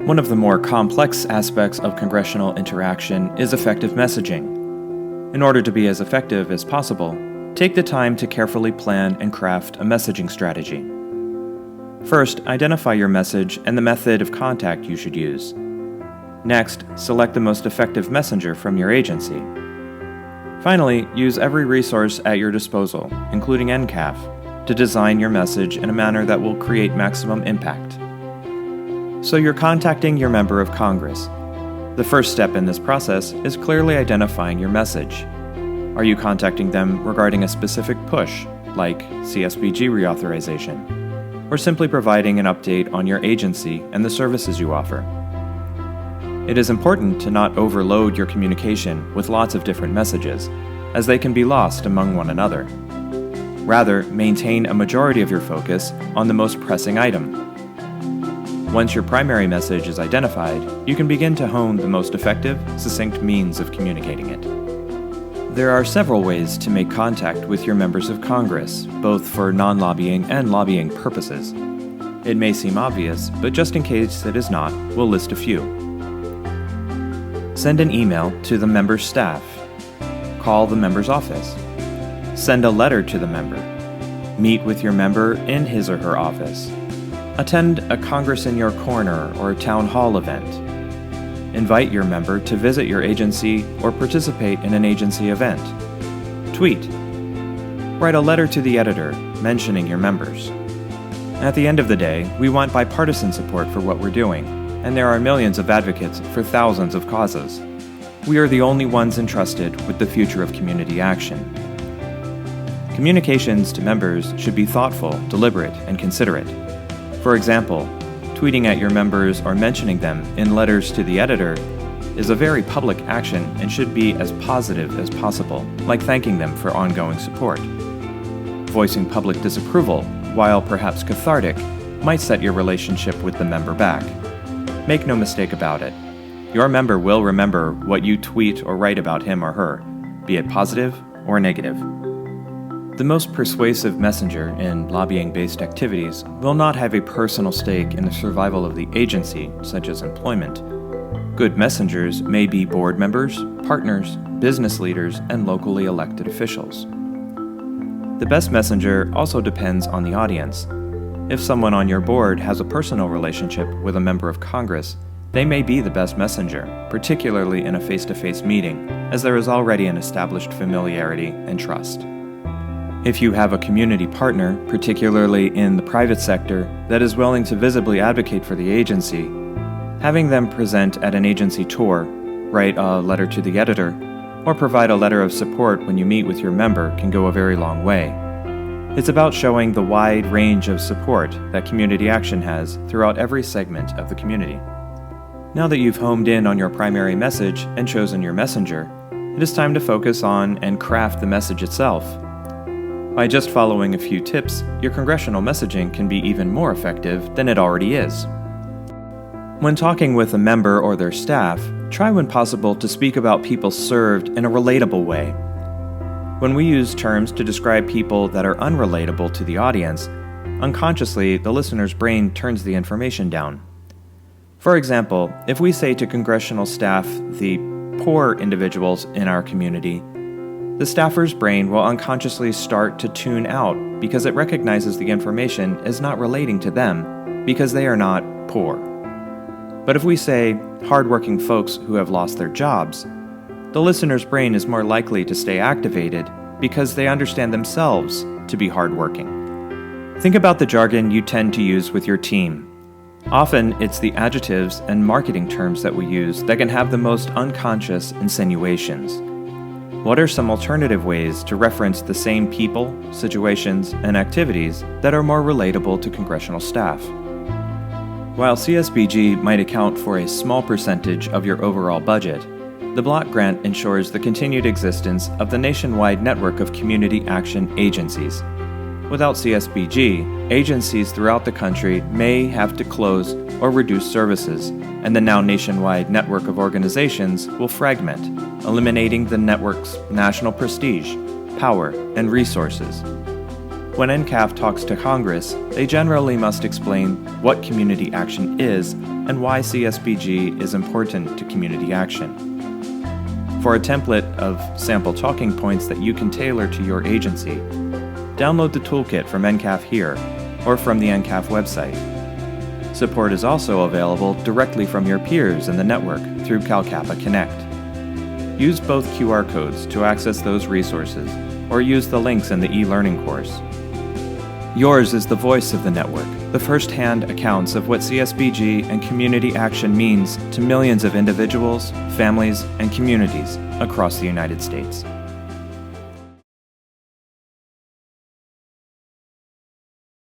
One of the more complex aspects of congressional interaction is effective messaging. In order to be as effective as possible, take the time to carefully plan and craft a messaging strategy. First, identify your message and the method of contact you should use. Next, select the most effective messenger from your agency. Finally, use every resource at your disposal, including NCAF, to design your message in a manner that will create maximum impact. So you're contacting your member of Congress. The first step in this process is clearly identifying your message. Are you contacting them regarding a specific push, like CSBG reauthorization, or simply providing an update on your agency and the services you offer? It is important to not overload your communication with lots of different messages, as they can be lost among one another. Rather, maintain a majority of your focus on the most pressing item. Once your primary message is identified, you can begin to hone the most effective, succinct means of communicating it. There are several ways to make contact with your members of Congress, both for non-lobbying and lobbying purposes. It may seem obvious, but just in case it is not, we'll list a few. Send an email to the member's staff. Call the member's office. Send a letter to the member. Meet with your member in his or her office. Attend a Congress in Your Corner or a town hall event. Invite your member to visit your agency or participate in an agency event. Tweet. Write a letter to the editor mentioning your members. At the end of the day, we want bipartisan support for what we're doing, and there are millions of advocates for thousands of causes. We are the only ones entrusted with the future of community action. Communications to members should be thoughtful, deliberate, and considerate. For example, tweeting at your members or mentioning them in letters to the editor is a very public action and should be as positive as possible, like thanking them for ongoing support. Voicing public disapproval, while perhaps cathartic, might set your relationship with the member back. Make no mistake about it. Your member will remember what you tweet or write about him or her, be it positive or negative. The most persuasive messenger in lobbying-based activities will not have a personal stake in the survival of the agency, such as employment. Good messengers may be board members, partners, business leaders, and locally elected officials. The best messenger also depends on the audience. If someone on your board has a personal relationship with a member of Congress, they may be the best messenger, particularly in a face-to-face meeting, as there is already an established familiarity and trust. If you have a community partner, particularly in the private sector, that is willing to visibly advocate for the agency, having them present at an agency tour, write a letter to the editor, or provide a letter of support when you meet with your member can go a very long way. It's about showing the wide range of support that community action has throughout every segment of the community. Now that you've homed in on your primary message and chosen your messenger, it is time to focus on and craft the message itself. By just following a few tips, your congressional messaging can be even more effective than it already is. When talking with a member or their staff, try when possible to speak about people served in a relatable way. When we use terms to describe people that are unrelatable to the audience, unconsciously the listener's brain turns the information down. For example, if we say to congressional staff, the poor individuals in our community, the staffer's brain will unconsciously start to tune out because it recognizes the information as not relating to them because they are not poor. But if we say, hardworking folks who have lost their jobs, the listener's brain is more likely to stay activated because they understand themselves to be hardworking. Think about the jargon you tend to use with your team. Often, it's the adjectives and marketing terms that we use that can have the most unconscious insinuations. What are some alternative ways to reference the same people, situations, and activities that are more relatable to congressional staff? While CSBG might account for a small percentage of your overall budget, the block grant ensures the continued existence of the nationwide network of community action agencies. Without CSBG, agencies throughout the country may have to close or reduce services, and the now nationwide network of organizations will fragment, eliminating the network's national prestige, power, and resources. When NCAF talks to Congress, they generally must explain what community action is and why CSBG is important to community action. For a template of sample talking points that you can tailor to your agency, download the toolkit from NCAF here or from the NCAF website. Support is also available directly from your peers in the network through CalCAPA Connect. Use both QR codes to access those resources or use the links in the e-learning course. Yours is the voice of the network, the first-hand accounts of what CSBG and community action means to millions of individuals, families, and communities across the United States.